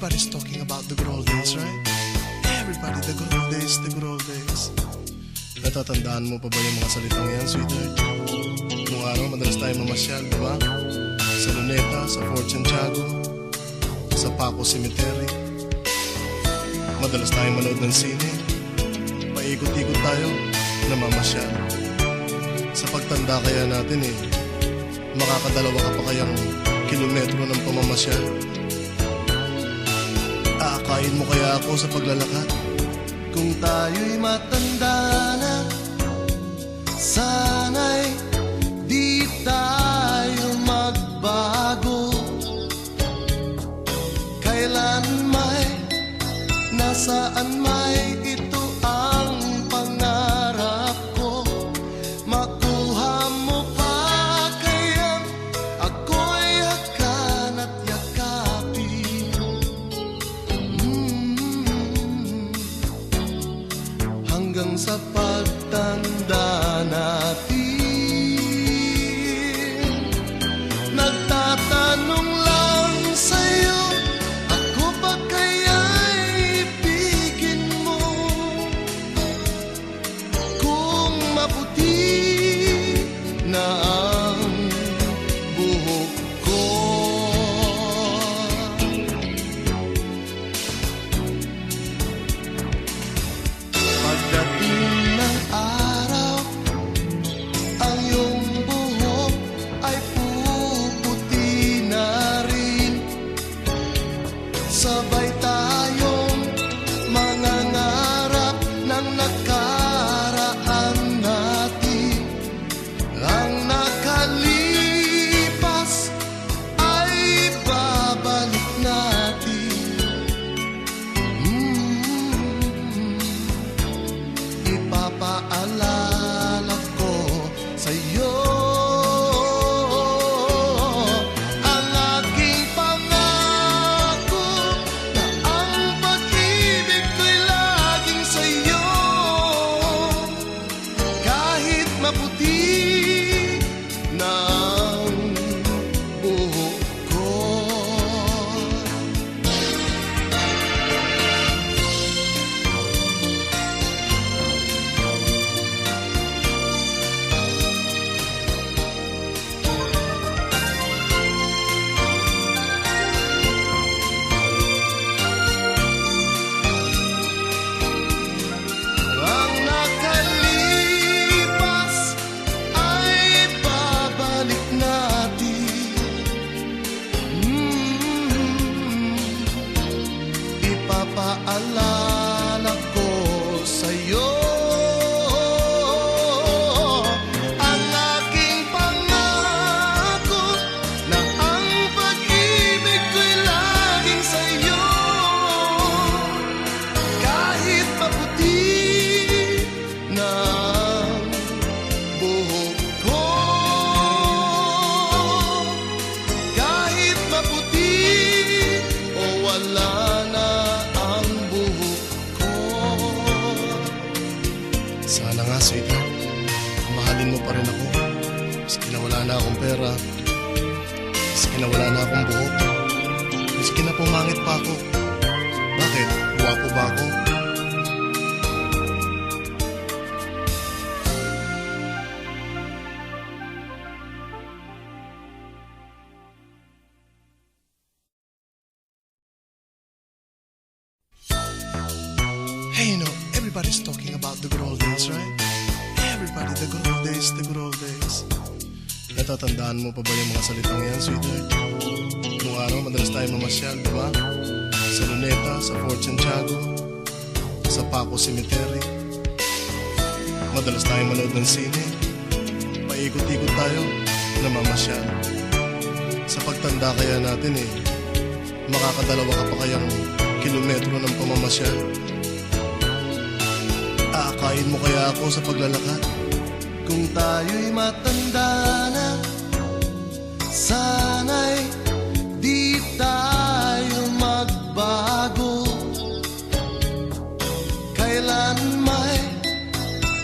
Everybody's talking about the good old days, right? Everybody, the good old days, the good old days. Natatandaan mo pa ba yung mga salitang yan, sweetheart? Nung araw, madalas tayo mamasyal, di ba? Sa Luneta, sa Fort Santiago, sa Paco Cemetery. Madalas tayo manood ng sine. Paikot-ikot tayo, namamasyal. Sa pagtanda kaya natin makakadalawa ka pa kayang kilometro ng pamamasyal. Aakayin mo kaya ako sa paglalakad? Kung tayo'y matanda na, sana'y di tayo magbago. Kailan may, nasaan may, ito ang pangarap ko. Makuha mo pa kayang ako'y hakan at yakapin. Hanggang sa pagtanda natin, nagtatanong lang sa'yo, ako ba kaya'y ibigin mo? Kung maputi na ang buhok ko, pagdating ng araw, ang iyong buhok ay puputi na rin. Sabay tayong mangangarap ng nakaraan natin. Ang nakalipas ay babalik natin. Ipapaalala ko sa'yo ang aking pangako, na ang pag-ibig ko'y laging sa'yo. Kahit maputi na ang buhok ko. Ang nakalipas ay babalik natin. Ipapaalala ko sa'yo ang aking pangako, na ang pag-ibig ko'y laging sa'yo. Kahit maputi na ang buhok ko, kahit maputi o wala na ang buhok ko. Sana nga, sweetheart, mahalin mo pa rin ako. Maski na wala na akong pera, maski na wala na akong buhok, maski na pumangit pa ako. Bakit? Guwapo ba ako? Hey, everybody's talking about the good old days, right? Everybody, the good old days, the good old days. Natatandaan mo pa ba yung mga salitang yan, sweetheart? Nung araw, madalas tayo mamasyal, di ba? Sa Luneta, sa Fort Santiago, sa Paco Cemetery. Madalas tayo manood ng sine. Paikot-ikot tayo, namamasyal. Sa pagtanda kaya natin makakadalawa ka pa kayang kilometro ng pamamasyal. Aakayin mo kaya ako sa paglalakad? Kung tayo'y matanda na, sana'y di tayo magbago. Kailan may,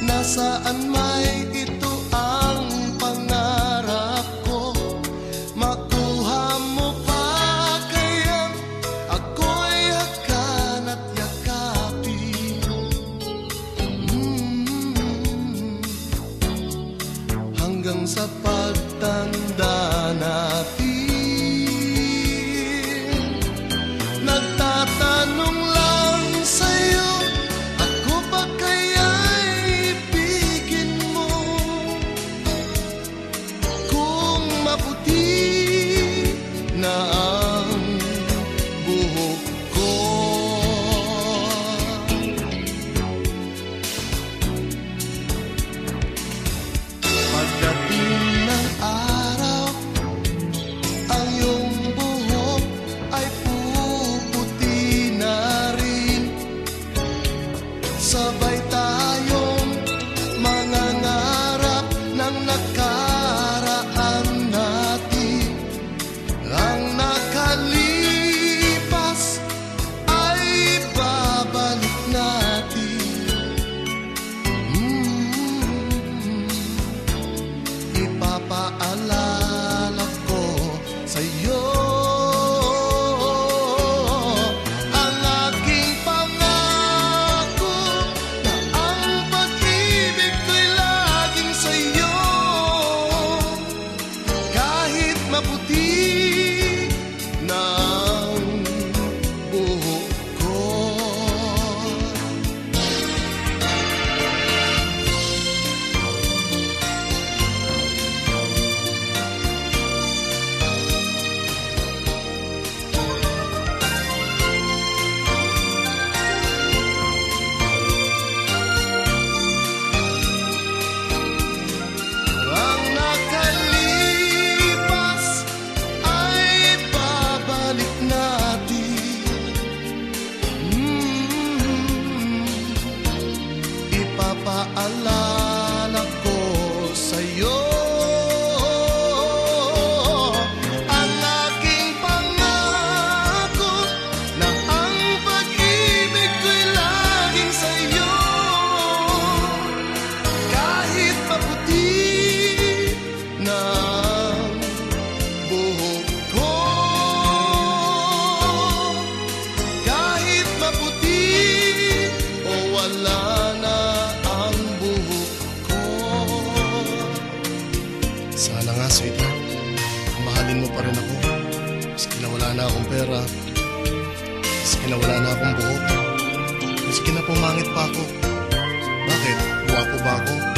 nasaan may, ito ang pangarap ko. Makuha mo pa kayang ako'y pagtanda natin. Nagtatanong lang sa'yo, ako ba kaya'y ibigin mo? Kung maputi na ang buhok ko, pagdating ng araw, ang iyong buhok ay puputi na rin. Sabay tayong mangangarap ng nakaraan natin. Ang nakalipas ay babalik natin. Ipapaalala ko sa'yo ang aking pangako na ang pag-ibig ko'y laging sa'yo. Kahit maputi na ang buhok ko. Ang nakalipas ay babalik natin. Ipapaalala ko sa'yo ang aking pangako na ang pag-ibig ko'y laging sa'yo. Kahit maputi na ang buhok ko, kahit maputi o wala na ang buhok ko. Sana nga, sweetheart, mahalin mo pa rin ako. Maski na wala na akong pera, maski na wala na akong buhok, maski na pumangit pa ako. Bakit? Guwapo ba ako?